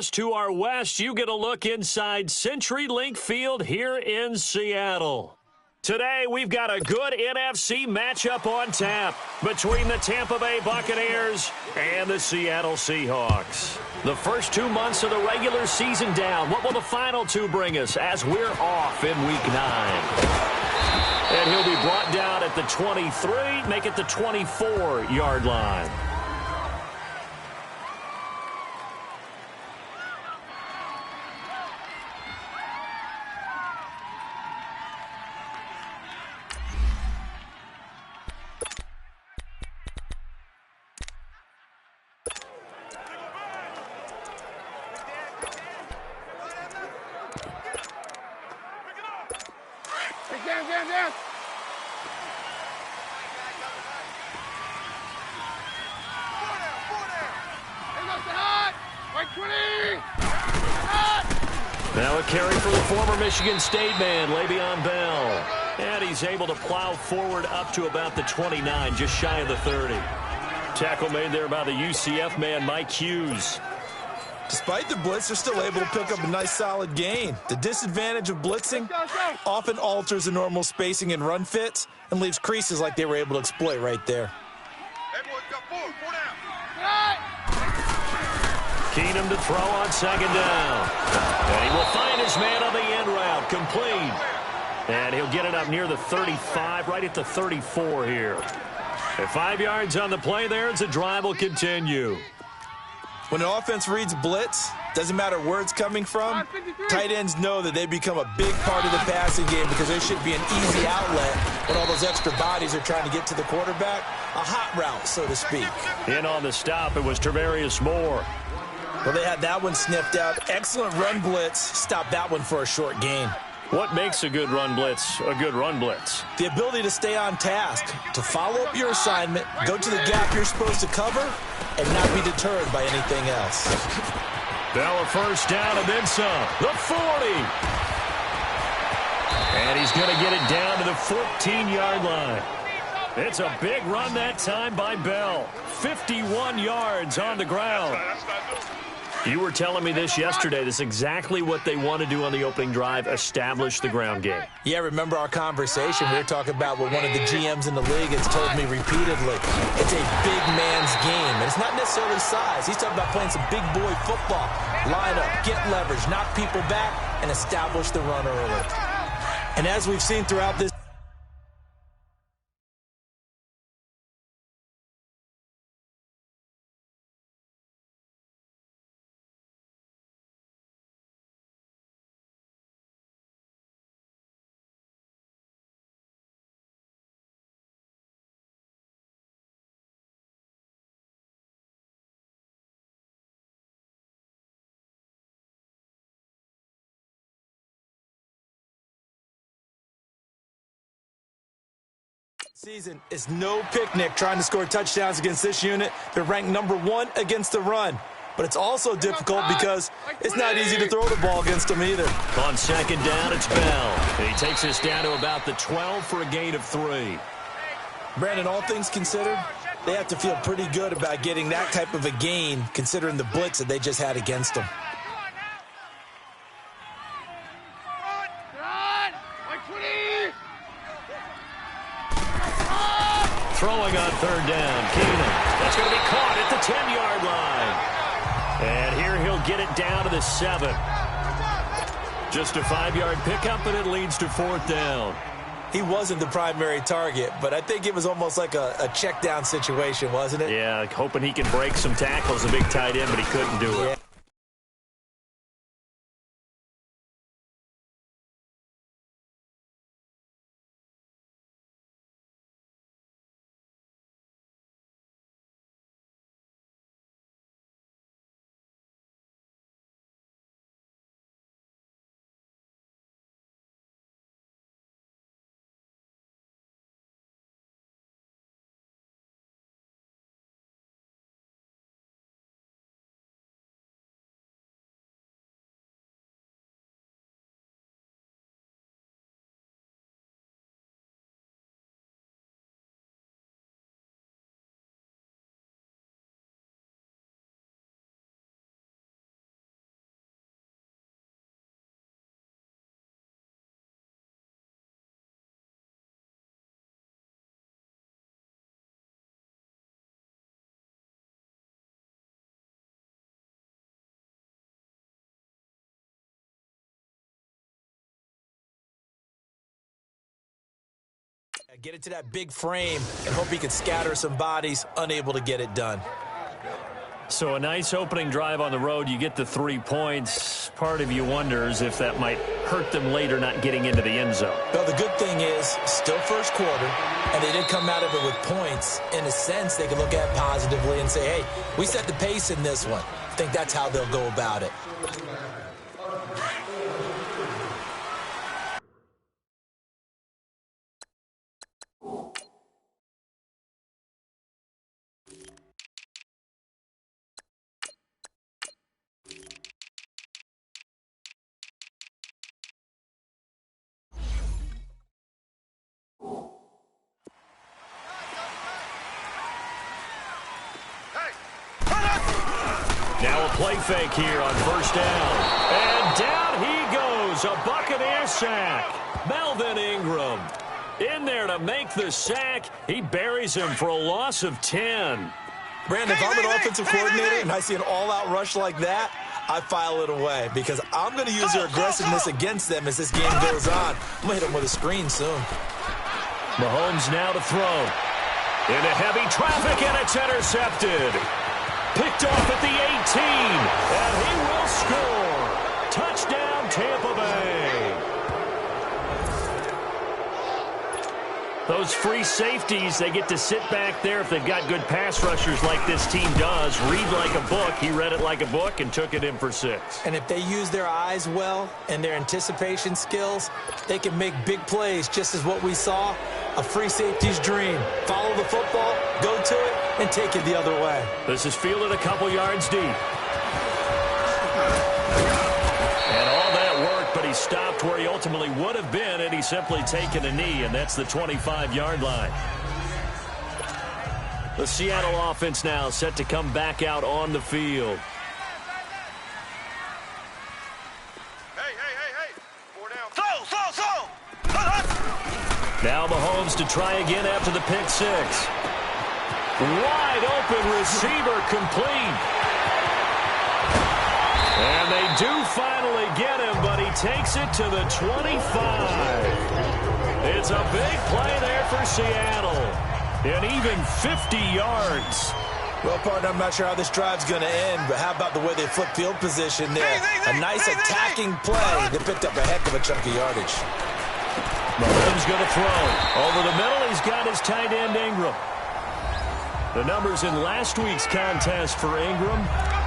To our west, you get a look inside CenturyLink Field here in Seattle. Today, we've got a good NFC matchup on tap between the Tampa Bay Buccaneers and the Seattle Seahawks. The first 2 months of the regular season down. What will the final two bring us as we're off in Week 9? And he'll be brought down at the 23, make it the 24-yard line. Down. Now a carry for the former Michigan State man, Le'Veon Bell. And he's able to plow forward up to about the 29, just shy of the 30. Tackle made there by the UCF man, Mike Hughes. Despite the blitz, they're still able to pick up a nice solid gain. The disadvantage of blitzing often alters the normal spacing and run fits and leaves creases like they were able to exploit right there. Keenum to throw on second down. And he will find his man on the end route, complete. And he'll get it up near the 35, right at the 34 here. At 5 yards on the play there, the drive will continue. When an offense reads blitz, doesn't matter where it's coming from, tight ends know that they become a big part of the passing game because there should be an easy outlet when all those extra bodies are trying to get to the quarterback. A hot route, so to speak. In on the stop, it was Tarvarius Moore. Well, they had that one sniffed out. Excellent run blitz. Stopped that one for a short gain. What makes a good run blitz a good run blitz? The ability to stay on task, to follow up your assignment, go to the gap you're supposed to cover, and not be deterred by anything else. Bell a first down and then some. The 40. And he's going to get it down to the 14-yard line. It's a big run that time by Bell. 51 yards on the ground. You were telling me this yesterday. This is exactly what they want to do on the opening drive, establish the ground game. Yeah, remember our conversation? We were talking about what one of the GMs in the league has told me repeatedly. It's a big man's game, and it's not necessarily size. He's talking about playing some big boy football. Line up, get leverage, knock people back, and establish the run early. And as we've seen throughout this season is no picnic trying to score touchdowns against this unit. They're ranked #1 against the run. But it's also difficult because it's not easy to throw the ball against them either. On second down, it's Bell. He takes us down to about the 12 for a gain of 3. Brandon, all things considered, they have to feel pretty good about getting that type of a gain considering the blitz that they just had against them. Throwing on third down, Keenum. That's going to be caught at the 10-yard line. And here he'll get it down to the 7. Just a 5-yard pickup, and it leads to fourth down. He wasn't the primary target, but I think it was almost like a check down situation, wasn't it? Yeah, hoping he can break some tackles, a big tight end, but he couldn't do it. Yeah. Get it to that big frame and hope he can scatter some bodies, unable to get it done. So a nice opening drive on the road. You get the 3 points. Part of you wonders if that might hurt them later not getting into the end zone. Well, the good thing is, still first quarter, and they did come out of it with points. In a sense, they can look at it positively and say, hey, we set the pace in this one. I think that's how they'll go about it. Now a play fake here on first down. And down he goes. A Buccaneer sack. Melvin Ingram in there to make the sack. He buries him for a loss of 10. Brandon, if I'm an offensive coordinator and I see an all-out rush like that, I file it away because I'm going to use their aggressiveness against them as this game goes on. I'm going to hit them with a screen soon. Mahomes now to throw. Into heavy traffic, and it's intercepted. Picked off at the 18, and he will score. Touchdown, Tampa Bay. Those free safeties, they get to sit back there if they've got good pass rushers like this team does. Read like a book. He read it like a book and took it in for 6. And if they use their eyes well and their anticipation skills, they can make big plays, just as what we saw. A free safety's dream. Follow the football, go to it, and take it the other way. This is fielded a couple yards deep. And all that work, but he stopped where he ultimately would have been had he simply taken a knee, and that's the 25-yard line. The Seattle offense now set to come back out on the field. Now Mahomes to try again after the pick 6. Wide open receiver complete. And they do finally get him, but he takes it to the 25. It's a big play there for Seattle. And even 50 yards. Well, partner, I'm not sure how this drive's going to end, but how about the way they flip field position there? A nice attacking play that picked up a heck of a chunk of yardage. Mahomes going to throw. Over the middle, he's got his tight end, Ingram. The numbers in last week's contest for Ingram,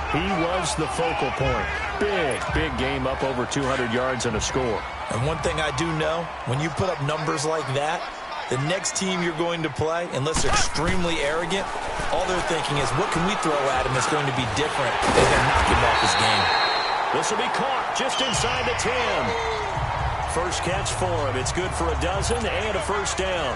he was the focal point. Big game, up over 200 yards and a score. And one thing I do know, when you put up numbers like that, the next team you're going to play, unless they're extremely arrogant, all they're thinking is, what can we throw at him that's going to be different? They're going to knock him off his game. This will be caught just inside the 10. First catch for him. It's good for a dozen and a first down.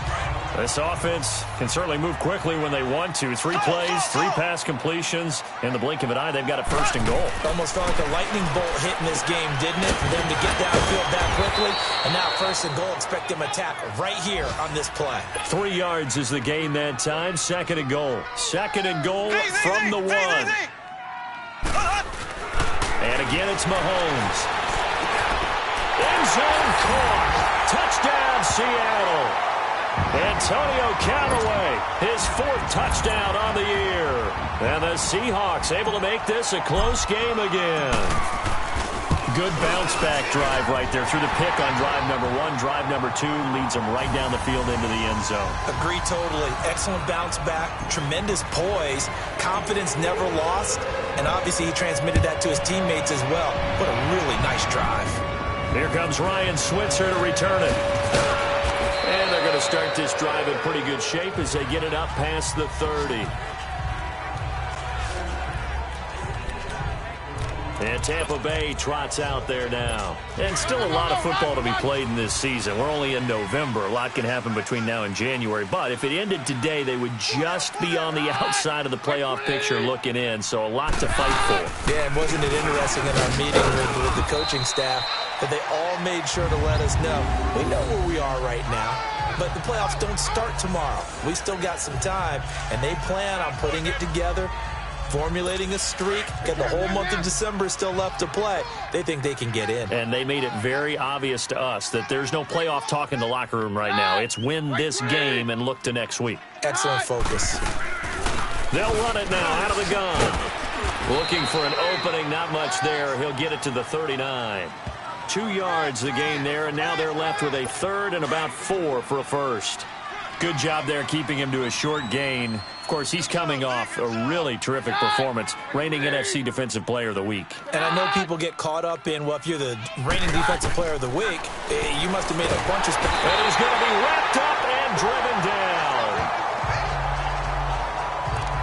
This offense can certainly move quickly when they want to. 3 plays, 3 pass completions. In the blink of an eye, they've got a first and goal. Almost felt like a lightning bolt hit in this game, didn't it? For them to get downfield that quickly. And now first and goal, expect them to tackle right here on this play. 3 yards is the gain that time. Second and goal. Second and goal from the 1. And again, it's Mahomes. End zone caught. Touchdown, Seattle. Antonio Callaway, his 4th touchdown on the year. And the Seahawks able to make this a close game again. Good bounce-back drive right there through the pick on drive number 1. Drive number 2 leads them right down the field into the end zone. Agree totally. Excellent bounce-back, tremendous poise, confidence never lost, and obviously he transmitted that to his teammates as well. What a really nice drive. Here comes Ryan Switzer to return it. And they're going to start this drive in pretty good shape as they get it up past the 30. And Tampa Bay trots out there now. And still a lot of football to be played in this season. We're only in November. A lot can happen between now and January. But if it ended today, they would just be on the outside of the playoff picture looking in. So a lot to fight for. Yeah, and wasn't it interesting in our meeting with the coaching staff that they all made sure to let us know, we know where we are right now, but the playoffs don't start tomorrow. We still got some time, and they plan on putting it together formulating a streak, got the whole month of December still left to play. They think they can get in. And they made it very obvious to us that there's no playoff talk in the locker room right now. It's win this game and look to next week. Excellent focus. They'll run it now out of the gun. Looking for an opening, not much there. He'll get it to the 39. 2 yards the gain there, and now they're left with a third and about 4 for a first. Good job there keeping him to a short gain. Of course, he's coming off a really terrific performance, reigning NFC Defensive Player of the Week. And I know people get caught up in, well, if you're the reigning Defensive Player of the Week, you must have made a bunch of stuff. And he's going to be wrapped up and driven down.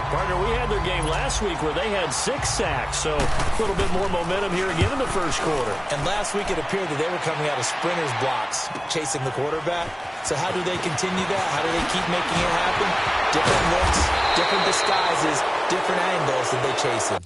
Partner, we had their game last week where they had 6 sacks, so a little bit more momentum here again in the first quarter. And last week it appeared that they were coming out of sprinters blocks, chasing the quarterback. So how do they continue that? How do they keep making it happen? Different looks, different disguises, different angles that they chase him.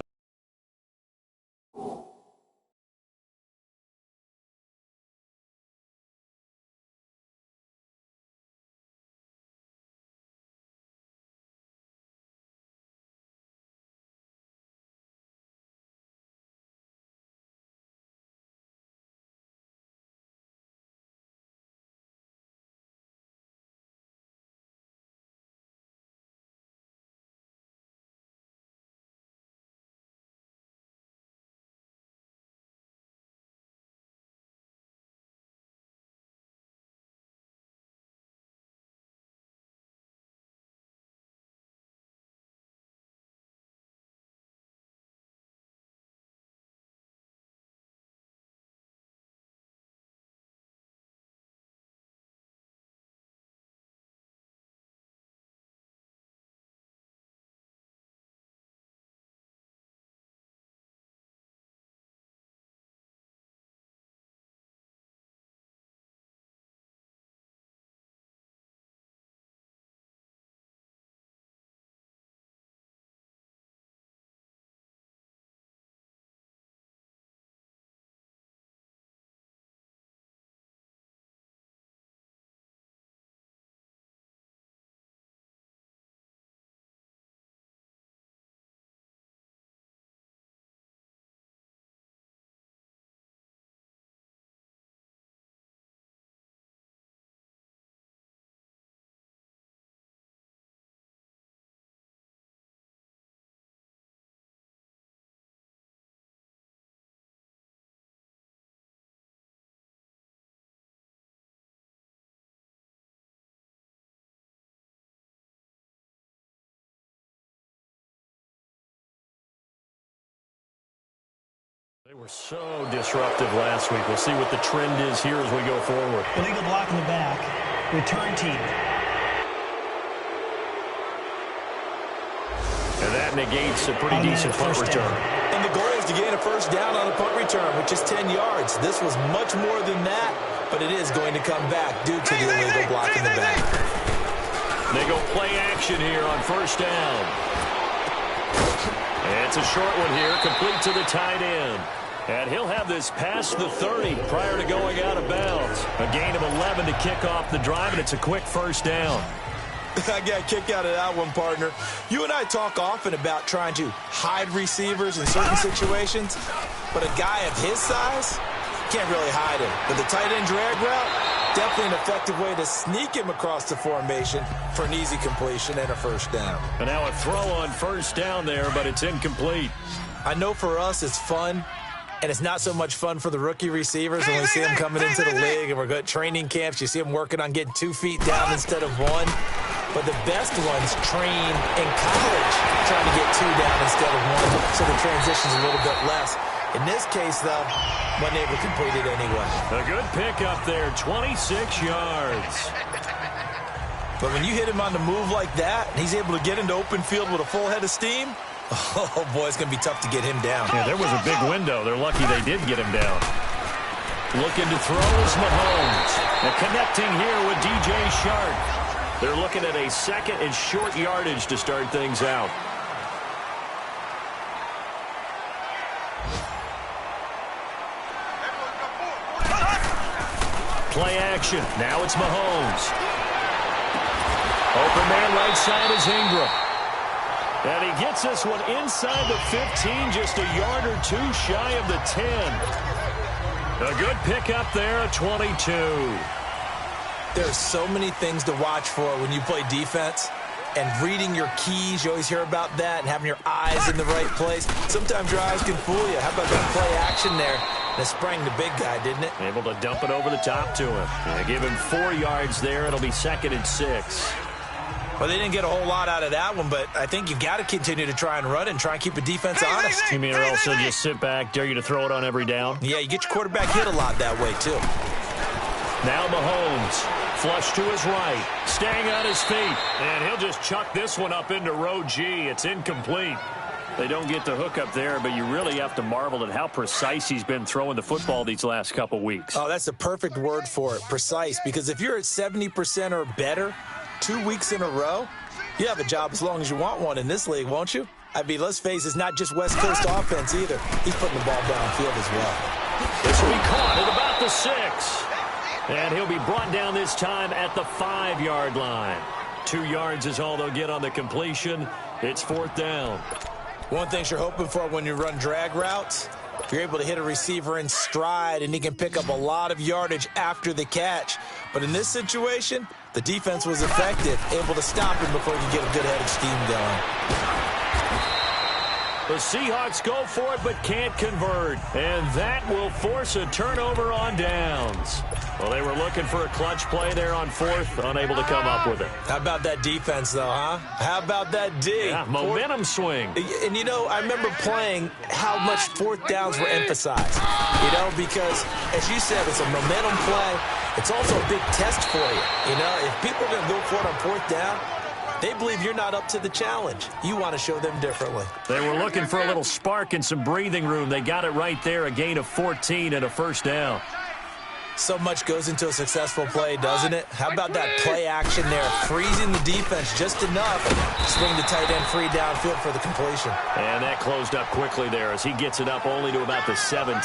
They were so disruptive last week. We'll see what the trend is here as we go forward. Illegal block in the back. Return team. And that negates a pretty decent punt return. And the goal is to gain a first down on a punt return, which is 10 yards. This was much more than that, but it is going to come back due to the illegal block in the back. They go play action here on first down. And it's a short one here, complete to the tight end. And he'll have this past the 30 prior to going out of bounds. A gain of 11 to kick off the drive, and it's a quick first down. I got a kick out of that one, partner. You and I talk often about trying to hide receivers in certain situations, but a guy of his size can't really hide him. But the tight end drag route, definitely an effective way to sneak him across the formation for an easy completion and a first down. And now a throw on first down there, but it's incomplete. I know for us it's fun, and it's not so much fun for the rookie receivers when we see them coming into the league and we're good training camps. You see them working on getting 2 feet down instead of 1. But the best ones train in college trying to get 2 down instead of 1, so the transition's a little bit less. In this case, though, wasn't able to complete it anyway. A good pickup there, 26 yards. But when you hit him on the move like that, and he's able to get into open field with a full head of steam, oh, boy, it's going to be tough to get him down. Yeah, there was a big window. They're lucky they did get him down. Looking to throw is Mahomes. And connecting here with DJ Shark. They're looking at a second and short yardage to start things out. Play action. Now it's Mahomes. Open man right side is Ingram. And he gets this one inside the 15, just a yard or two shy of the 10. A good pickup there, a 22. There's so many things to watch for when you play defense. And reading your keys, you always hear about that, and having your eyes in the right place. Sometimes your eyes can fool you. How about that play action there? That sprang the big guy, didn't it? Able to dump it over the top to him. Yeah, give him 4 yards there. It'll be 2nd and 6. Well, they didn't get a whole lot out of that one, but I think you've got to continue to try and run it and try and keep the defense honest. You mean also just sit back, dare you to throw it on every down? Yeah, you get your quarterback hit a lot that way, too. Now Mahomes. Flush to his right, staying on his feet, and he'll just chuck this one up into row G. It's incomplete. They don't get the hook up there, but you really have to marvel at how precise he's been throwing the football these last couple weeks. Oh, that's the perfect word for it, precise, because if you're at 70% or better 2 weeks in a row, you have a job as long as you want one in this league, won't you? I mean, let's face it, it's not just West Coast offense either. He's putting the ball downfield as well. This will be caught at about the 6. And he'll be brought down this time at the 5-yard line. 2 yards is all they'll get on the completion. It's 4th down. One thing you're hoping for when you run drag routes, you're able to hit a receiver in stride, and he can pick up a lot of yardage after the catch. But in this situation, the defense was effective, able to stop him before he could get a good head of steam going. The Seahawks go for it but can't convert. And that will force a turnover on downs. Well, they were looking for a clutch play there on 4th, unable to come up with it. How about that defense, though, huh? How about that D? Yeah, momentum swing. And, you know, I remember playing how much 4th downs were emphasized, you know, because, as you said, it's a momentum play. It's also a big test for you. You know, if people are going to go for it on 4th down, they believe you're not up to the challenge. You want to show them differently. They were looking for a little spark and some breathing room. They got it right there, a gain of 14 and a 1st down. So much goes into a successful play, doesn't it? How about that play action there? Freezing the defense just enough. Swing the tight end free downfield for the completion. And that closed up quickly there as he gets it up only to about the 17.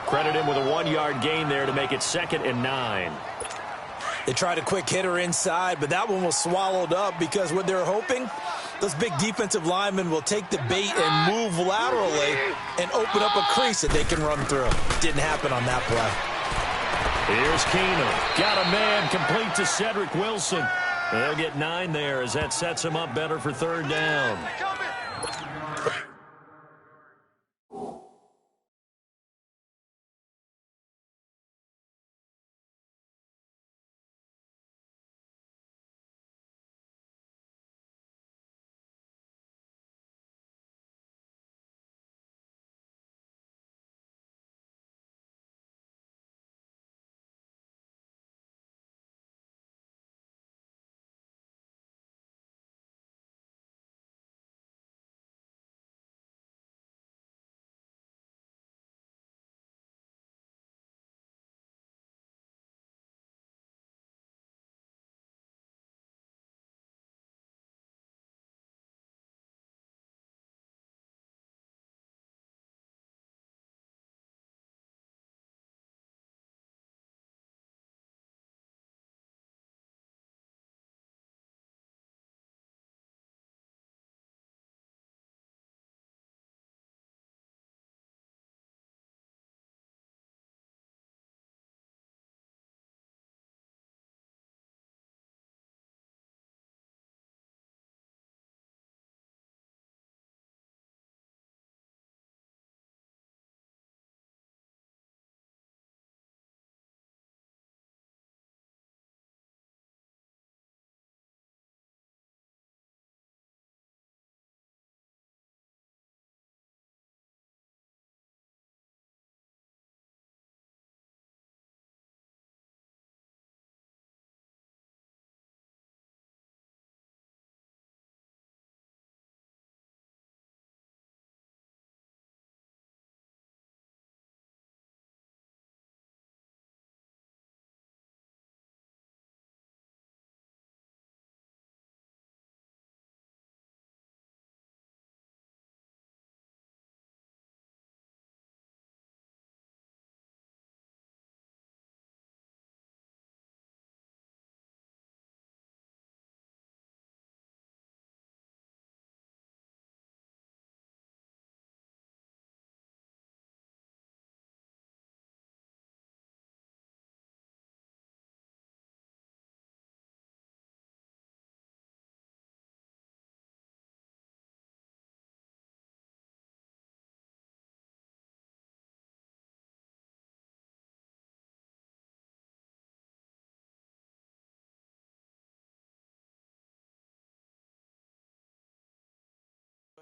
Credit him with a 1-yard gain there to make it 2nd and 9. They tried a quick hitter inside, but that one was swallowed up because what they're hoping, those big defensive linemen will take the bait and move laterally and open up a crease that they can run through. Didn't happen on that play. Here's Keenum. Got a man complete to Cedric Wilson. They'll get 9 there as that sets him up better for 3rd down.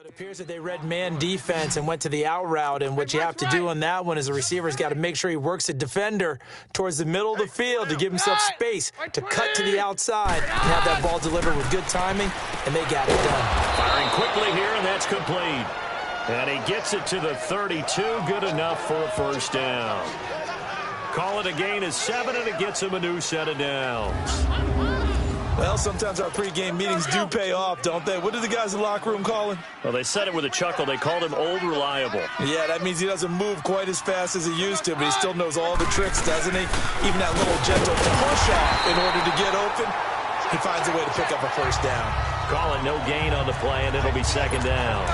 It appears that they read man defense and went to the out route, and what you have to do on that one is the receiver's got to make sure he works a defender towards the middle of the field to give himself space to cut to the outside and have that ball delivered with good timing, and they got it done. Firing quickly here, and that's complete. And he gets it to the 32, good enough for a first down. Call it a gain of 7, and it gets him a new set of downs. Well, sometimes our pregame meetings do pay off, don't they? What do the guys in the locker room call him? Well, they said it with a chuckle. They called him Old Reliable. Yeah, that means he doesn't move quite as fast as he used to, but he still knows all the tricks, doesn't he? Even that little gentle push-off in order to get open, he finds a way to pick up a first down. Call it no gain on the play, and it'll be second down.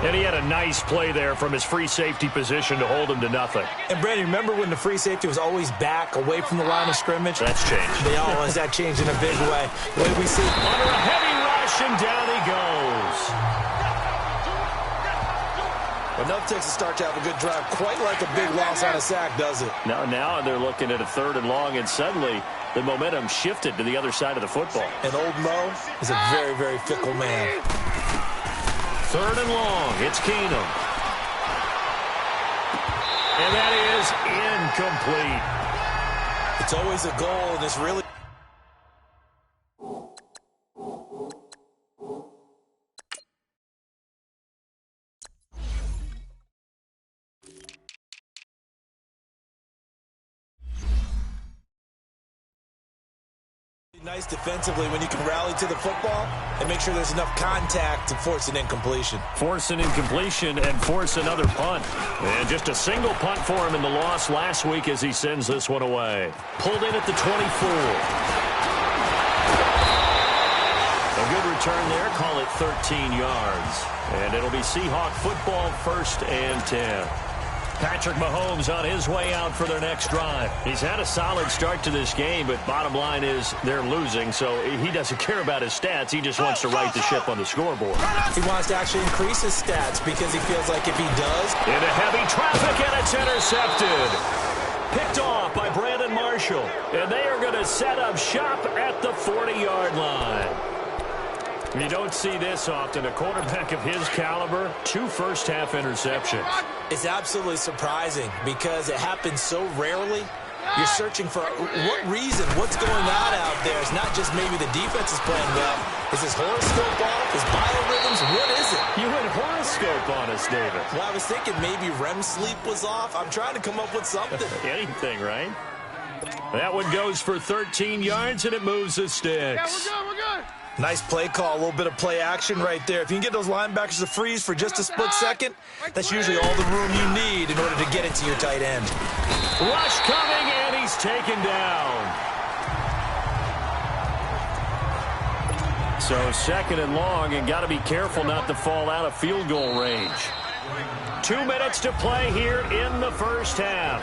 And he had a nice play there from his free safety position to hold him to nothing. And, Brandon, remember when the free safety was always back, away from the line of scrimmage? That's changed. They always that changed in a big way. The way we see under a heavy rush, and down he goes. Enough takes a start to have a good drive. Quite like a big loss on a sack, does it? Now they're looking at a 3rd and long, and suddenly the momentum shifted to the other side of the football. And old Mo is a very, very fickle man. 3rd and long. It's Keenum. And that is incomplete. It's always a goal, and it's really... nice defensively when you can rally to the football and make sure there's enough contact to force an incompletion. Force an incompletion and force another punt. And just a single punt for him in the loss last week as he sends this one away. Pulled in at the 24. A good return there. Call it 13 yards. And it'll be Seahawk football, 1st and 10. Patrick Mahomes on his way out for their next drive. He's had a solid start to this game, but bottom line is they're losing, so he doesn't care about his stats. He just wants to right the ship on the scoreboard. He wants to actually increase his stats because he feels like if he does... Into heavy traffic, and it's intercepted. Picked off by Brandon Marshall, and they are going to set up shop at the 40-yard line. You don't see this often. A quarterback of his caliber, 2 first-half interceptions. It's absolutely surprising because it happens so rarely. You're searching for what reason, what's going on out there. It's not just maybe the defense is playing well. Is his horoscope off? His biorhythms? What is it? You went horoscope on us, David. Well, I was thinking maybe REM sleep was off. I'm trying to come up with something. Anything, right? That one goes for 13 yards, and it moves the sticks. Yeah, we're good. Nice play call, a little bit of play action right there. If you can get those linebackers to freeze for just a split second, that's usually all the room you need in order to get it to your tight end. Rush coming, and he's taken down. So 2nd and long, and got to be careful not to fall out of field goal range. 2 minutes to play here in the first half.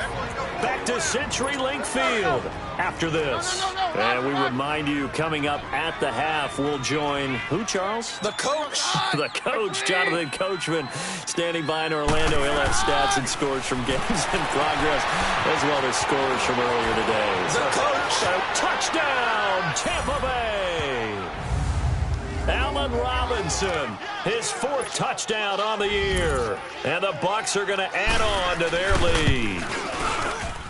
Back to CenturyLink Field after this. And we remind you, coming up at the half, we'll join who, Charles? The coach. The coach, Jonathan Coachman, standing by in Orlando. He'll have stats and scores from games in progress, as well as scores from earlier today. The coach. Touchdown, Tampa Bay. Allen Robinson, his 4th touchdown on the year. And the Bucs are going to add on to their lead.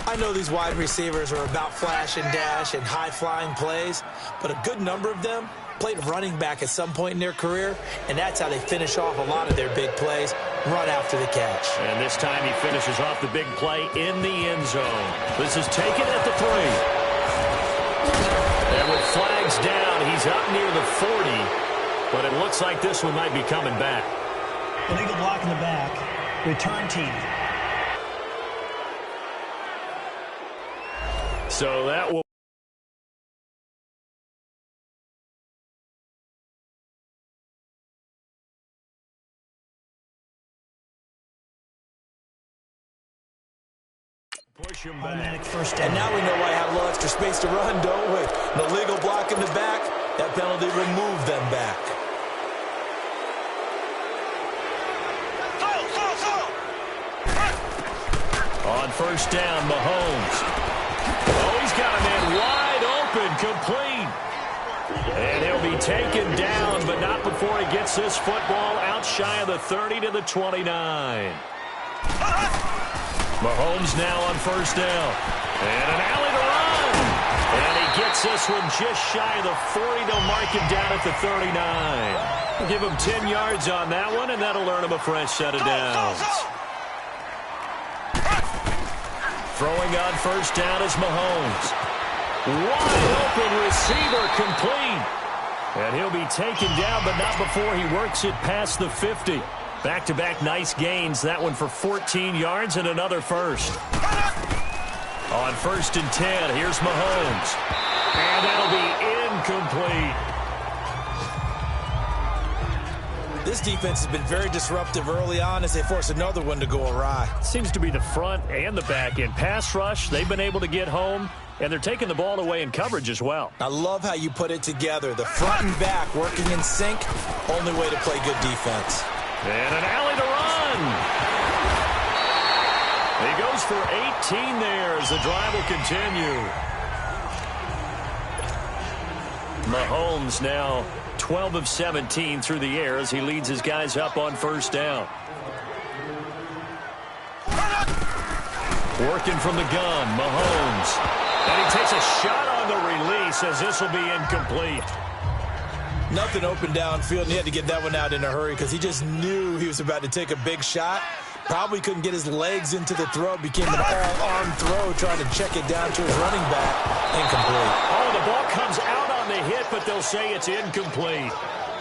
I know these wide receivers are about flash and dash and high-flying plays, but a good number of them played running back at some point in their career, and that's how they finish off a lot of their big plays, run after the catch. And this time he finishes off the big play in the end zone. This is taken at the 3. And with flags down, he's up near the 40. But it looks like this one might be coming back. Illegal block in the back. Return team. So that will... push him back. Automatic first down. And now we know why I have a little extra space to run, don't we? An illegal block in the back. That penalty will move them back. On first down, Mahomes. Oh, he's got a man wide open, complete. And he'll be taken down, but not before he gets this football out shy of the 30 to the 29. Mahomes now on first down. And an alley to run. And he gets this one just shy of the 40. They'll mark him down at the 39. Give him 10 yards on that one, and that'll earn him a fresh set of downs. Throwing on first down is Mahomes. Wide open receiver complete. And he'll be taken down, but not before he works it past the 50. Back-to-back nice gains. That one for 14 yards and another first. On first and 10, here's Mahomes. And that'll be incomplete. This defense has been very disruptive early on as they force another one to go awry. Seems to be the front and the back end. Pass rush, they've been able to get home, and they're taking the ball away in coverage as well. I love how you put it together. The front and back working in sync, only way to play good defense. And an alley to run. He goes for 18 there as the drive will continue. Mahomes now 12 of 17 through the air as he leads his guys up on first down. Working from the gun, Mahomes. And he takes a shot on the release as this will be incomplete. Nothing open downfield, and he had to get that one out in a hurry because he just knew he was about to take a big shot. Probably couldn't get his legs into the throw. Became an all-arm throw trying to check it down to his running back. Incomplete. Oh, the ball comes out on the hit, but they'll say it's incomplete.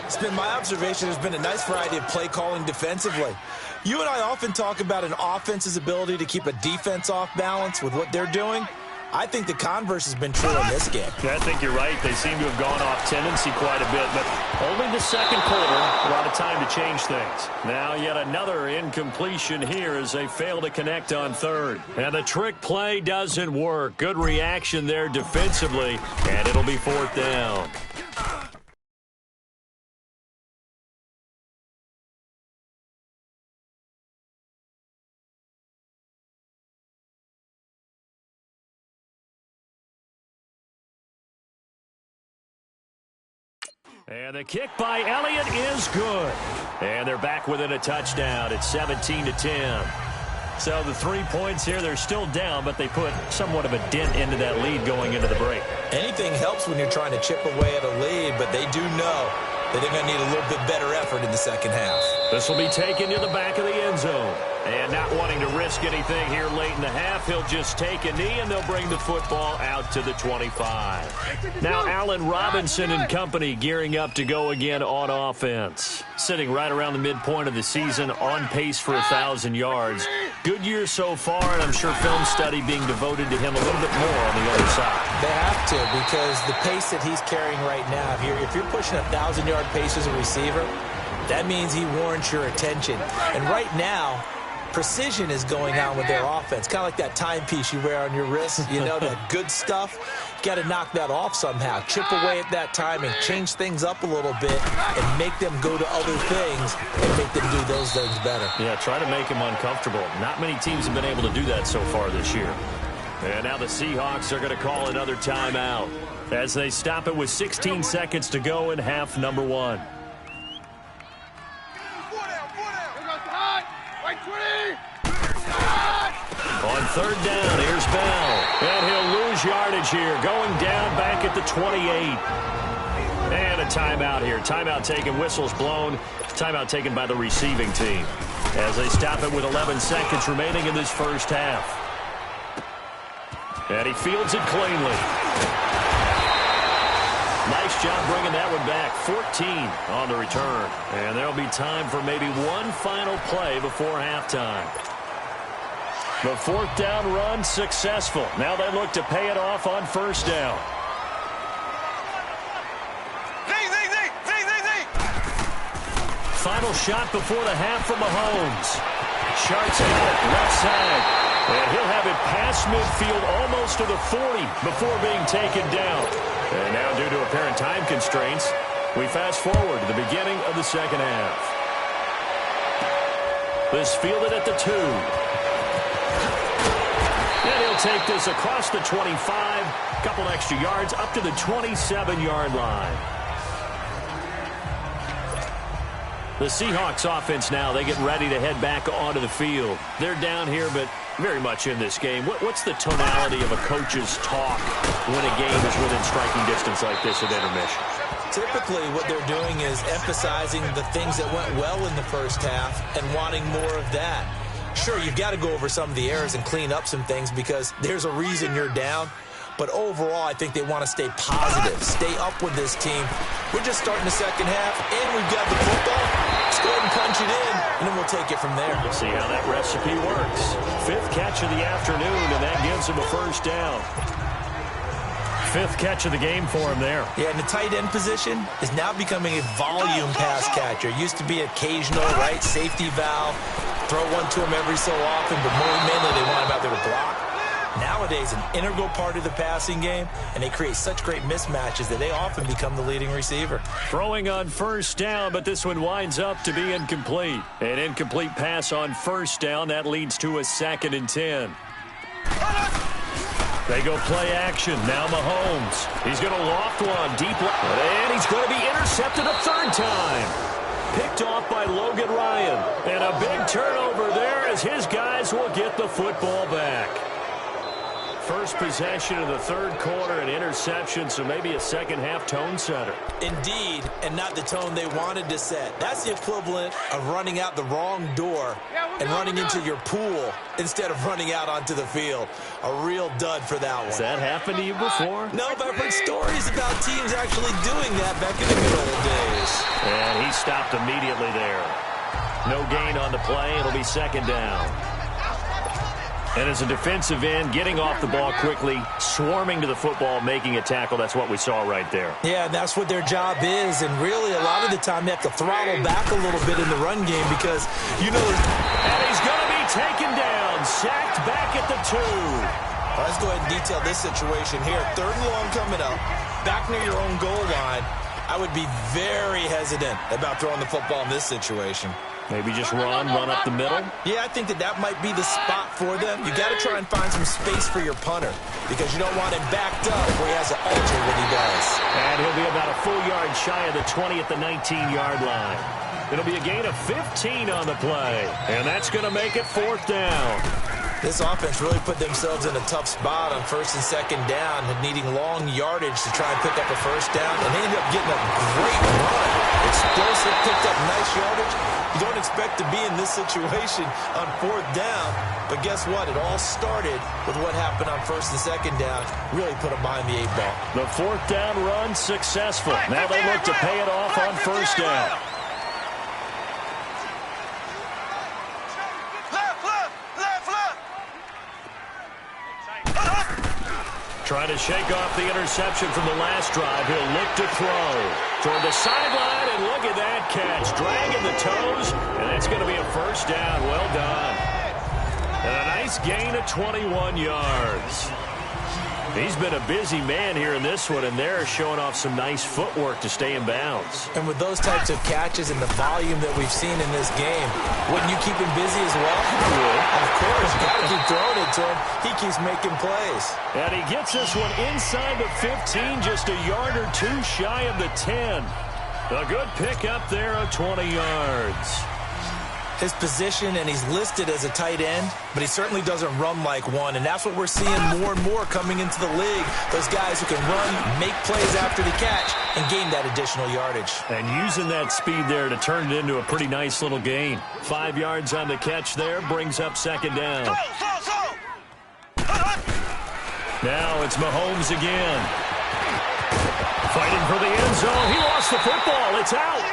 It's been my observation. There's been a nice variety of play calling defensively. You and I often talk about an offense's ability to keep a defense off balance with what they're doing. I think the converse has been true in this game. Yeah, I think you're right. They seem to have gone off tendency quite a bit, but only the second quarter. A lot of time to change things. Now yet another incompletion here as they fail to connect on third. And the trick play doesn't work. Good reaction there defensively, and it'll be fourth down. And the kick by Elliott is good. And they're back within a touchdown. It's 17-10. So the 3 points here, they're still down, but they put somewhat of a dent into that lead going into the break. Anything helps when you're trying to chip away at a lead, but they do know that they're going to need a little bit better effort in the second half. This will be taken to the back of the end zone. And not wanting to risk anything here late in the half, he'll just take a knee, and they'll bring the football out to the 25. Now Allen Robinson and company gearing up to go again on offense. Sitting right around the midpoint of the season, on pace for 1,000 yards. Good year so far, and I'm sure film study being devoted to him a little bit more on the other side. They have to, because the pace that he's carrying right now, if you're pushing a 1,000-yard pace as a receiver, that means he warrants your attention. And right now, precision is going on with their offense. Kind of like that timepiece you wear on your wrist. You know, that good stuff. Got to knock that off somehow. Chip away at that timing. Change things up a little bit and make them go to other things and make them do those things better. Yeah, try to make them uncomfortable. Not many teams have been able to do that so far this year. And now the Seahawks are going to call another timeout as they stop it with 16 seconds to go in half number one. On third down, here's Bell. And he'll lose yardage here, going down back at the 28. And a timeout here. Timeout taken, whistles blown. Timeout taken by the receiving team as they stop it with 11 seconds remaining in this first half. And he fields it cleanly. Nice job bringing that one back. 14 on the return. And there'll be time for maybe one final play before halftime. The fourth down run successful. Now they look to pay it off on first down. Final shot before the half from Mahomes. Charts out left side. And he'll have it past midfield almost to the 40 before being taken down. And now due to apparent time constraints, we fast forward to the beginning of the second half. This fielded at the 2. And he'll take this across the 25, a couple extra yards up to the 27-yard line. The Seahawks offense now, they get ready to head back onto the field. They're down here, but very much in this game. What's the tonality of a coach's talk when a game is within striking distance like this at intermission? Typically, what they're doing is emphasizing the things that went well in the first half and wanting more of that. Sure, you've got to go over some of the errors and clean up some things because there's a reason you're down. But overall, I think they want to stay positive, stay up with this team. We're just starting the second half, and we've got the football. Let's go ahead and punch it in, and then we'll take it from there. Let's see how that recipe works. 5th catch of the afternoon, and that gives him a first down. 5th catch of the game for him there. Yeah, and the tight end position is now becoming a volume pass catcher. Used to be occasional, right, safety valve. Throw one to him every so often, but more mainly they want him out there to block. Nowadays, an integral part of the passing game, and they create such great mismatches that they often become the leading receiver. Throwing on first down, but this one winds up to be incomplete. An incomplete pass on first down. That leads to a 2nd and 10. They go play action. Now Mahomes. He's going to loft one deep. And he's going to be intercepted a 3rd time. Picked off by Logan Ryan. And a big turnover there as his guys will get the football back. First possession of the 3rd quarter, an interception, so maybe a second-half tone setter. Indeed, and not the tone they wanted to set. That's the equivalent of running out the wrong door and running into your pool instead of running out onto the field. A real dud for that one. Has that happened to you before? No, but I've heard stories about teams actually doing that back in the good old days. And he stopped immediately there. No gain on the play. It'll be 2nd down. And as a defensive end, getting off the ball quickly, swarming to the football, making a tackle, that's what we saw right there. Yeah, that's what their job is. And really, a lot of the time, they have to throttle back a little bit in the run game because, you know... And he's going to be taken down, sacked back at the 2. Let's go ahead and detail this situation here. 3rd and long coming up, back near your own goal line. I would be very hesitant about throwing the football in this situation. Maybe just run up the middle? Yeah, I think that might be the spot for them. You got to try and find some space for your punter because you don't want him backed up where he has to alter when he does. And he'll be about a full yard shy of the 20 at the 19-yard line. It'll be a gain of 15 on the play, and that's going to make it 4th down. This offense really put themselves in a tough spot on 1st and 2nd down and needing long yardage to try and pick up a first down, and they ended up getting a great run. Explosive, picked up nice yardage. You don't expect to be in this situation on 4th down, but guess what? It all started with what happened on 1st and 2nd down. Really put them behind the 8 ball. The 4th down run successful. Now they look to pay it off on 1st down. Trying to shake off the interception from the last drive. He'll look to throw toward the sideline, and look at that catch. Dragging the toes, and that's going to be a first down. Well done. And a nice gain of 21 yards. He's been a busy man here in this one, and they're showing off some nice footwork to stay in bounds. And with those types of catches and the volume that we've seen in this game, wouldn't you keep him busy as well? I would. Of course, you got to keep throwing it to him. He keeps making plays. And he gets this one inside the 15, just a yard or 2 shy of the 10. A good pickup there of 20 yards. His position, and he's listed as a tight end, but he certainly doesn't run like one, and that's what we're seeing more and more coming into the league. Those guys who can run, make plays after the catch, and gain that additional yardage. And using that speed there to turn it into a pretty nice little gain. 5 yards on the catch there, brings up 2nd down. Now it's Mahomes again. Fighting for the end zone. He lost the football. It's out.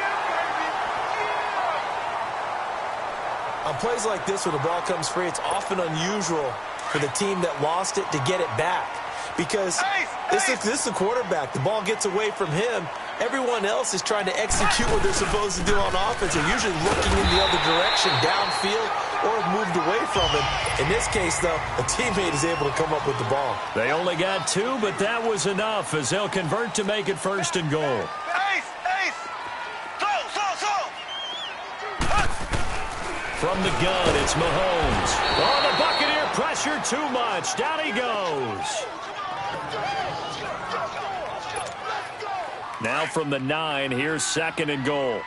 On plays like this, when the ball comes free, it's often unusual for the team that lost it to get it back. Because this is the quarterback. The ball gets away from him. Everyone else is trying to execute what they're supposed to do on offense. They're usually looking in the other direction, downfield, or have moved away from it. In this case, though, a teammate is able to come up with the ball. They only got 2, but that was enough as they'll convert to make it 1st and goal. From the gun, it's Mahomes. Oh, the Buccaneer pressure pressure too much. Down he goes. Now from the 9, here's 2nd and goal.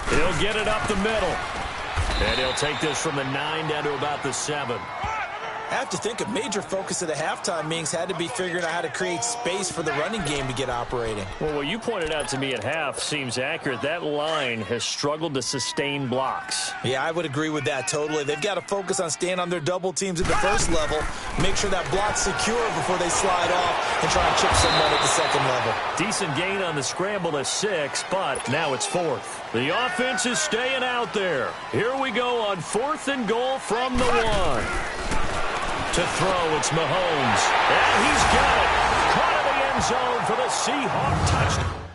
He'll get it up the middle. And he'll take this from the 9 down to about the 7. I have to think a major focus of the halftime meetings had to be figuring out how to create space for the running game to get operating. Well, what you pointed out to me at half seems accurate. That line has struggled to sustain blocks. Yeah, I would agree with that totally. They've got to focus on staying on their double teams at the first level, make sure that block's secure before they slide off and try and chip someone at the second level. Decent gain on the scramble to 6, but now it's 4th. The offense is staying out there. Here we go on 4th and goal from the 1. To throw, it's Mahomes. And he's got it. Caught in the end zone for the Seahawk touchdown.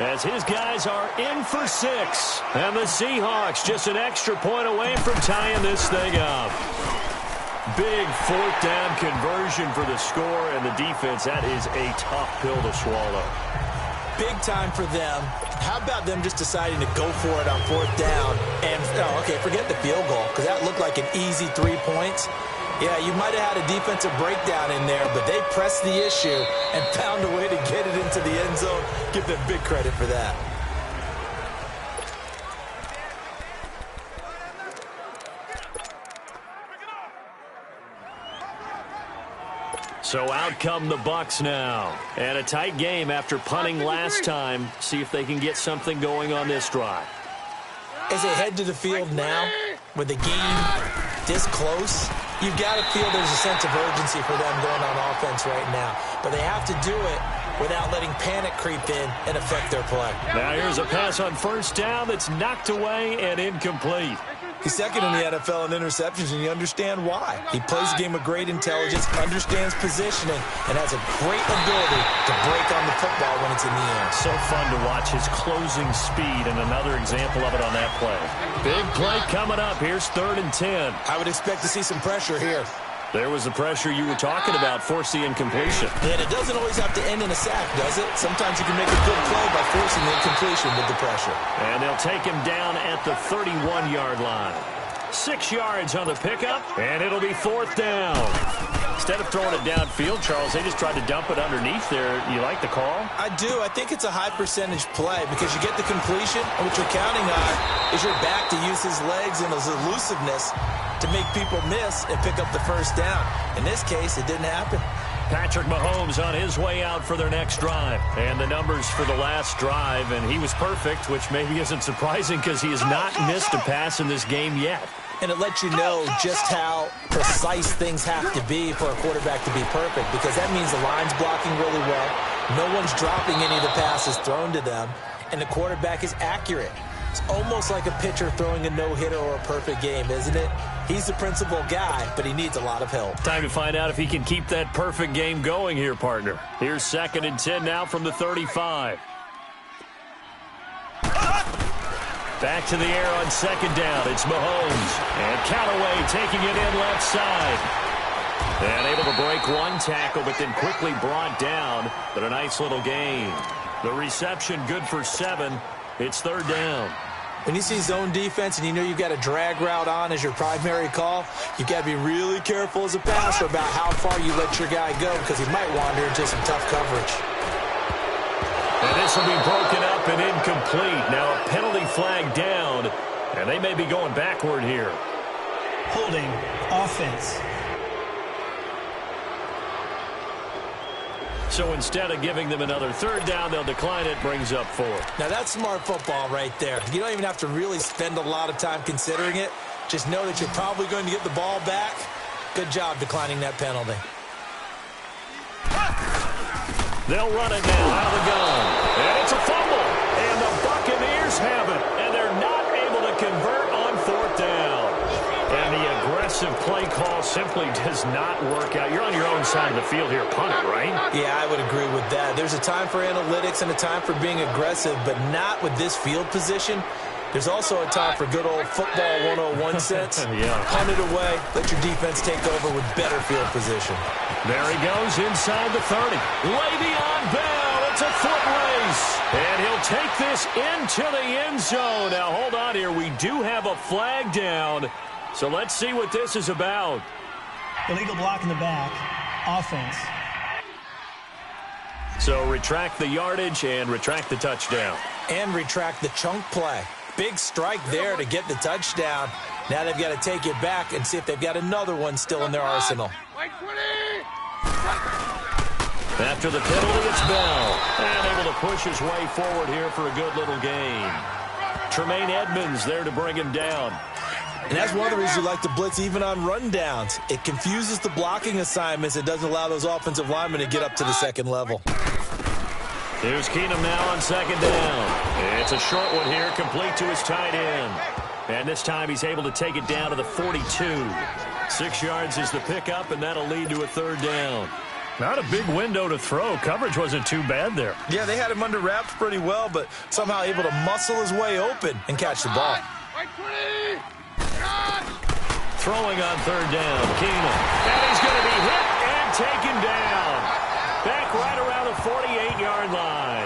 as his guys are in for 6. And the Seahawks just an extra point away from tying this thing up. Big 4th down conversion for the score, and the defense, that is a tough pill to swallow. Big time for them. How about them just deciding to go for it on 4th down? And, forget the field goal, because that looked like an easy 3 points. Yeah, you might have had a defensive breakdown in there, but they pressed the issue and found a way to get it into the end zone. Give them big credit for that. So out come the Bucs now. And a tight game after punting last time. See if they can get something going on this drive. As they head to the field now, with the game this close, you've got to feel there's a sense of urgency for them going on offense right now. But they have to do it without letting panic creep in and affect their play. Now here's a pass on 1st down that's knocked away and incomplete. He's second in the NFL in interceptions, and you understand why. He plays the game with great intelligence, understands positioning, and has a great ability to break on the football when it's in the air. So fun to watch his closing speed, and another example of it on that play. Big play coming up. Here's 3rd and 10. I would expect to see some pressure here. There was the pressure you were talking about, force the incompletion. And it doesn't always have to end in a sack, does it? Sometimes you can make a good play by forcing the incompletion with the pressure. And they'll take him down at the 31-yard line. 6 yards on the pickup, and it'll be 4th down. Instead of throwing it downfield, Charles, they just tried to dump it underneath there. You like the call? I do. I think it's a high-percentage play because you get the completion, and what you're counting on is your back to use his legs and his elusiveness to make people miss and pick up the 1st down. In this case, it didn't happen. Patrick Mahomes on his way out for their next drive. And the numbers for the last drive, and he was perfect, which maybe isn't surprising because he has not missed a pass in this game yet. And it lets you know just how precise things have to be for a quarterback to be perfect, because that means the line's blocking really well, no one's dropping any of the passes thrown to them, and the quarterback is accurate. It's almost like a pitcher throwing a no-hitter or a perfect game, isn't it? He's the principal guy, but he needs a lot of help. Time to find out if he can keep that perfect game going here, partner. Here's 2nd and 10 now from the 35. Back to the air on 2nd down. It's Mahomes. And Callaway taking it in left side. And able to break one tackle, but then quickly brought down. But a nice little gain. The reception good for 7. It's 3rd down. When you see zone defense and you know you've got a drag route on as your primary call, you've got to be really careful as a passer about how far you let your guy go because he might wander into some tough coverage. And this will be broken up and incomplete. Now a penalty flag down, and they may be going backward here. Holding offense. So instead of giving them another 3rd down, they'll decline it, brings up 4. Now that's smart football right there. You don't even have to really spend a lot of time considering it. Just know that you're probably going to get the ball back. Good job declining that penalty. They'll run it now out of the gun. And it's a fumble. And the Buccaneers have it. And they're not able to convert on 4th down. And the aggressive play call simply does not work out. You're on your own side of the field here, punt it, right? Yeah, I would agree with that. There's a time for analytics and a time for being aggressive, but not with this field position. There's also a time for good old football 101 sense. Yeah. Punt it away. Let your defense take over with better field position. There he goes inside the 30. Le'Veon Bell. It's a foot race. And he'll take this into the end zone. Now, hold on here. We do have a flag down. So let's see what this is about. Illegal block in the back. Offense. So retract the yardage and retract the touchdown. And retract the chunk play. Big strike there to get the touchdown. Now they've got to take it back and see if they've got another one still in their arsenal. After the penalty, it's Bell. And able to push his way forward here for a good little gain. Tremaine Edmonds there to bring him down. And that's one of the reasons you like to blitz even on rundowns. It confuses the blocking assignments. It doesn't allow those offensive linemen to get up to the second level. Here's Keenum now on 2nd down. It's a short one here, complete to his tight end. And this time he's able to take it down to the 42. 6 yards is the pickup, and that'll lead to a 3rd down. Not a big window to throw. Coverage wasn't too bad there. Yeah, they had him under wraps pretty well, but somehow able to muscle his way open and catch the ball. Throwing on third down, Keenum. And he's going to be hit and taken down. Back right around the 48-yard line.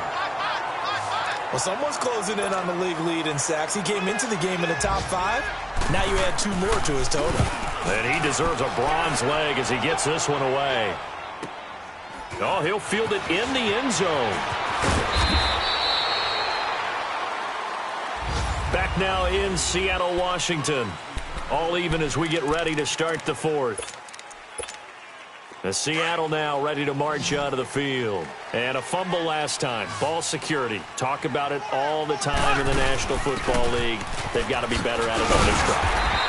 Well, someone's closing in on the league lead in sacks. He came into the game in the top 5. Now you add 2 more to his total. And he deserves a bronze leg as he gets this one away. Oh, he'll field it in the end zone. Back now in Seattle, Washington. All even as we get ready to start the fourth. Seattle now ready to march out of the field. And a fumble last time. Ball security. Talk about it all the time in the National Football League. They've got to be better at it on this drive.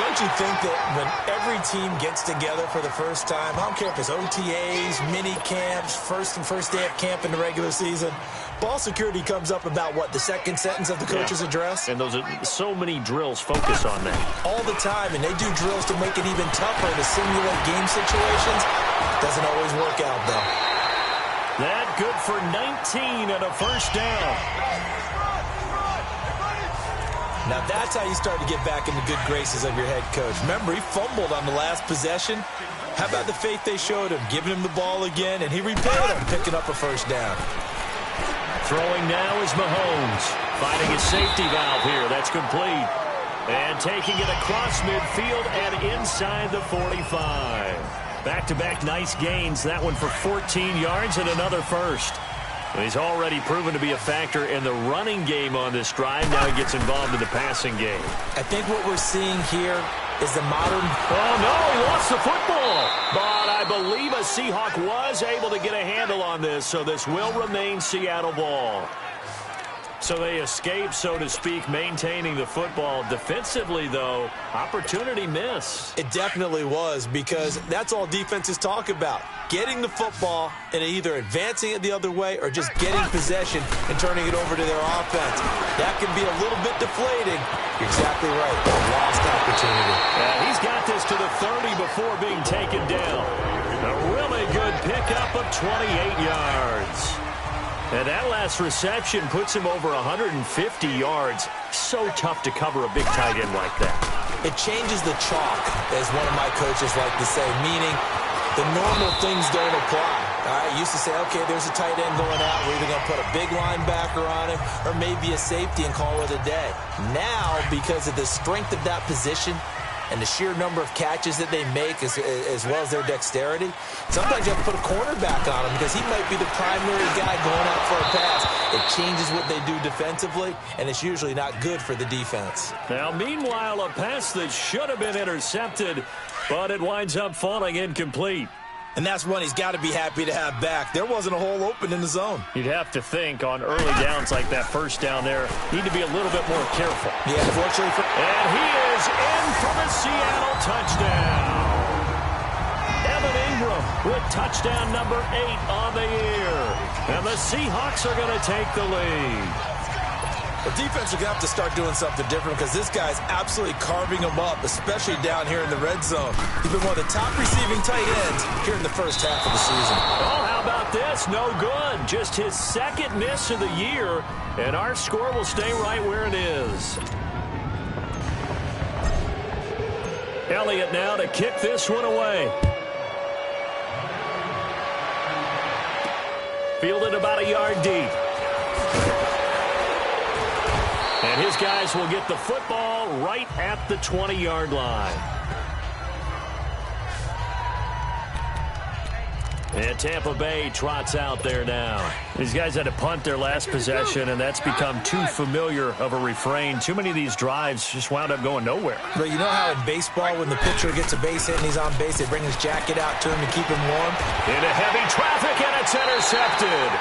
Don't you think that when every team gets together for the first time, I don't care if it's OTAs, mini camps, first day of camp in the regular season, ball security comes up about what, the second sentence of the coach's address? And those are so many drills focus on that. All the time, and they do drills to make it even tougher to simulate game situations. Doesn't always work out, though. That good for 19 and a first down. Now that's how you start to get back in the good graces of your head coach. Remember, he fumbled on the last possession. How about the faith they showed him, giving him the ball again, and he repaid him, picking up a first down. Throwing now is Mahomes. Finding his safety valve here. That's complete. And taking it across midfield and inside the 45. Back-to-back nice gains. That one for 14 yards and another first. He's already proven to be a factor in the running game on this drive. Now he gets involved in the passing game. I think what we're seeing here is the modern... Oh, no, he lost the football. But I believe a Seahawk was able to get a handle on this, so this will remain Seattle ball. So they escape, so to speak, maintaining the football. Defensively, though, opportunity miss. It definitely was, because that's all defenses talk about. Getting the football and either advancing it the other way or just getting possession and turning it over to their offense. That can be a little bit deflating. You're exactly right. A lost opportunity. Yeah, he's got this to the 30 before being taken down. A really good pickup of 28 yards. And that last reception puts him over 150 yards. So tough to cover a big tight end like that. It changes the chalk, as one of my coaches like to say, meaning the normal things don't apply. All right, used to say, okay, there's a tight end going out. We're either going to put a big linebacker on him or maybe a safety and call it a day. Now, because of the strength of that position and the sheer number of catches that they make as well as their dexterity, sometimes you have to put a cornerback on him because he might be the primary guy going out for a pass. It changes what they do defensively, and it's usually not good for the defense. Now, meanwhile, a pass that should have been intercepted, but it winds up falling incomplete. And that's one he's got to be happy to have back. There wasn't a hole open in the zone. You'd have to think on early downs like that first down there, need to be a little bit more careful. Yeah, unfortunately. And he is in for the Seattle touchdown. Evan Ingram with touchdown number 8 on the year. And the Seahawks are going to take the lead. The defense are going to have to start doing something different because this guy's absolutely carving them up, especially down here in the red zone. He's been one of the top receiving tight ends here in the first half of the season. Oh, how about this? No good. Just his second miss of the year, and our score will stay right where it is. Elliott now to kick this one away. Fielded about a yard deep. And his guys will get the football right at the 20-yard line. And Tampa Bay trots out there now. These guys had to punt their last possession, and that's become too familiar of a refrain. Too many of these drives just wound up going nowhere. But you know how in baseball, when the pitcher gets a base hit and he's on base, they bring his jacket out to him to keep him warm? Into heavy traffic, and it's intercepted.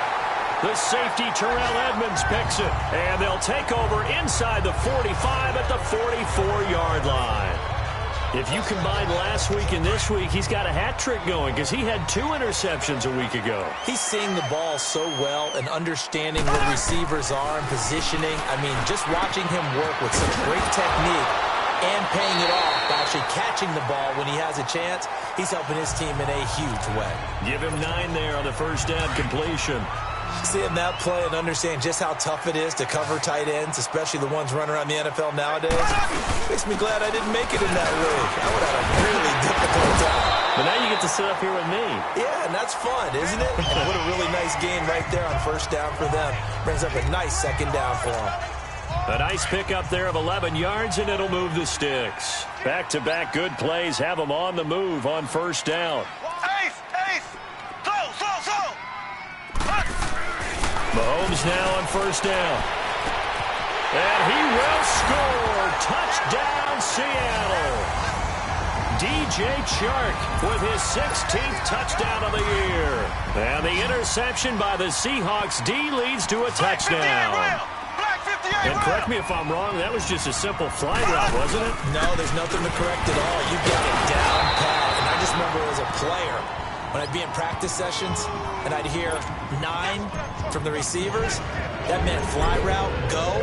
The safety, Terrell Edmonds, picks it. And they'll take over inside the 45 at the 44-yard line. If you combine last week and this week, he's got a hat trick going because he had 2 interceptions a week ago. He's seeing the ball so well and understanding where receivers are and positioning. I mean, just watching him work with such great technique and paying it off by actually catching the ball when he has a chance. He's helping his team in a huge way. Give him 9 there on the first down completion. Seeing that play and understand just how tough it is to cover tight ends, especially the ones running around the NFL nowadays, makes me glad I didn't make it in that league. I would have a really difficult time. But now you get to sit up here with me. Yeah, and that's fun, isn't it? And what a really nice game right there on first down for them. Brings up a nice second down for them. A nice pickup there of 11 yards, and it'll move the sticks. Back-to-back good plays have them on the move on first down. Mahomes now on first down. And he will score. Touchdown, Seattle. DJ Chark with his 16th touchdown of the year. And the interception by the Seahawks D leads to a touchdown. And correct me if I'm wrong, that was just a simple fly route, wasn't it? No, there's nothing to correct at all. You got it down pat. And I just remember as a player, when I'd be in practice sessions and I'd hear 9 from the receivers, that meant fly route, go,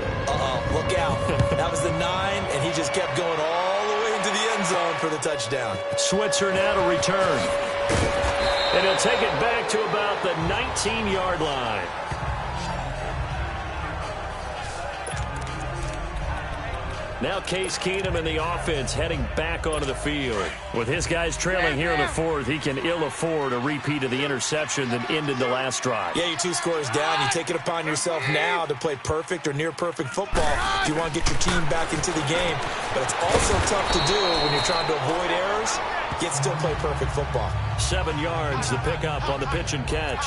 look out. That was the 9, and he just kept going all the way into the end zone for the touchdown. Switzer now to return. And he'll take it back to about the 19-yard line. Now Case Keenum and the offense heading back onto the field. With his guys trailing here in the fourth, he can ill afford a repeat of the interception that ended the last drive. Yeah, you're 2 scores down. You take it upon yourself now to play perfect or near-perfect football if you want to get your team back into the game. But it's also tough to do when you're trying to avoid errors, yet still play perfect football. 7 yards, the pickup on the pitch and catch.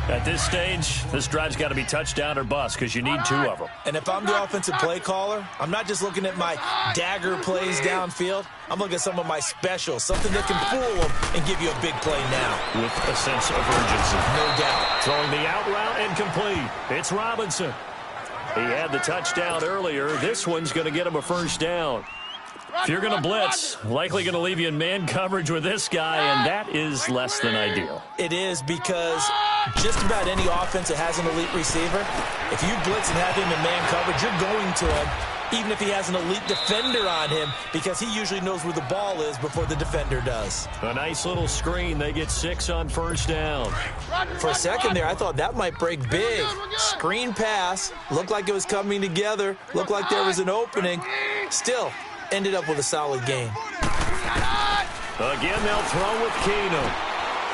At this stage, this drive's got to be touchdown or bust because you need 2 of them. And if I'm the offensive play caller, I'm not just looking at my dagger plays downfield. I'm looking at some of my specials, something that can fool them and give you a big play now. With a sense of urgency. No doubt. Throwing the out route and complete. It's Robinson. He had the touchdown earlier. This one's going to get him a first down. If you're going to blitz, likely going to leave you in man coverage with this guy, and that is less than ideal. It is because just about any offense that has an elite receiver, if you blitz and have him in man coverage, you're going to him, even if he has an elite defender on him, because he usually knows where the ball is before the defender does. A nice little screen. They get 6 on first down. For a second there, I thought that might break big. Screen pass, looked like it was coming together, looked like there was an opening. Still, ended up with a solid game. Again, they'll throw with Keenum.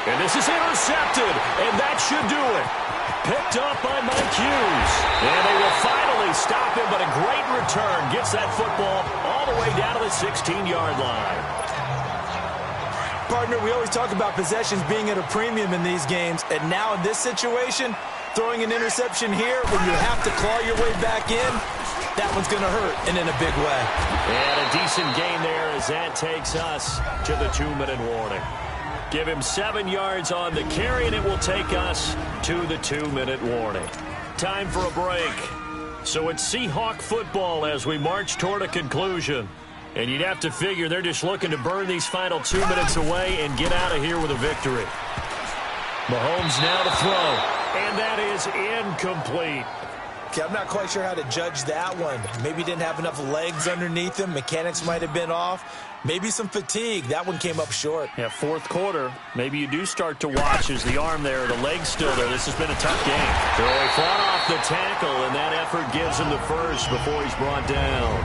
And this is intercepted, and that should do it. Picked up by Mike Hughes. And they will finally stop him, but a great return gets that football all the way down to the 16-yard line. Partner, we always talk about possessions being at a premium in these games, and now in this situation, throwing an interception here when you have to claw your way back in, that one's going to hurt, and in a big way. And a decent gain there as that takes us to the 2-minute warning. Give him 7 yards on the carry, and it will take us to the 2-minute warning. Time for a break. So it's Seahawk football as we march toward a conclusion. And you'd have to figure they're just looking to burn these final 2 minutes away and get out of here with a victory. Mahomes now to throw, and that is incomplete. Okay, I'm not quite sure how to judge that one. Maybe he didn't have enough legs underneath him. Mechanics might have been off. Maybe some fatigue. That one came up short. Yeah, fourth quarter. Maybe you do start to watch as the arm there, the leg's still there. This has been a tough game. So he fought off the tackle, and that effort gives him the first before he's brought down.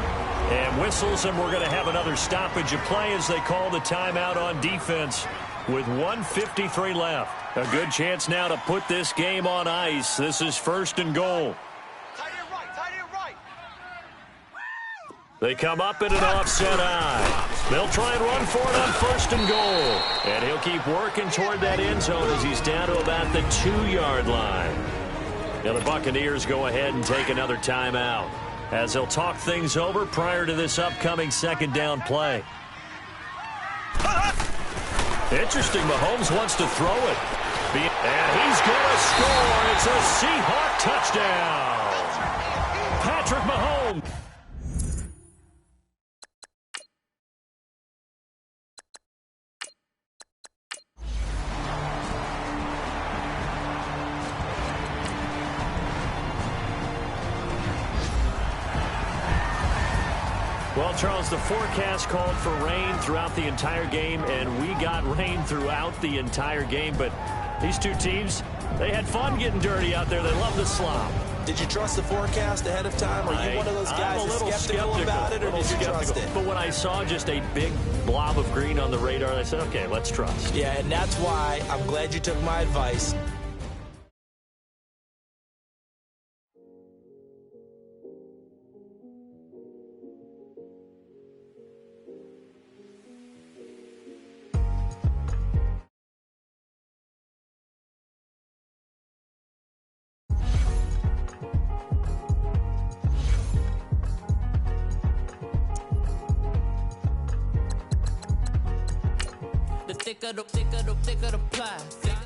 And whistles, and we're going to have another stoppage of play as they call the timeout on defense with 1:53 left. A good chance now to put this game on ice. This is 1st and goal. They come up in an offset eye. They'll try and run for it on 1st and goal. And he'll keep working toward that end zone as he's down to about the 2-yard line. Now the Buccaneers go ahead and take another timeout as they'll talk things over prior to this upcoming 2nd down play. Interesting, Mahomes wants to throw it. And he's going to score. It's a Seahawk touchdown. Patrick Mahomes. Well, Charles, the forecast called for rain throughout the entire game, and we got rain throughout the entire game. But these two teams, they had fun getting dirty out there. They love the slop. Did you trust the forecast ahead of time? Are you one of those guys I'm a little skeptical about it, or did you trust it? But when I saw just a big blob of green on the radar, I said, okay, let's trust. Yeah, and that's why I'm glad you took my advice. The thicker the pie.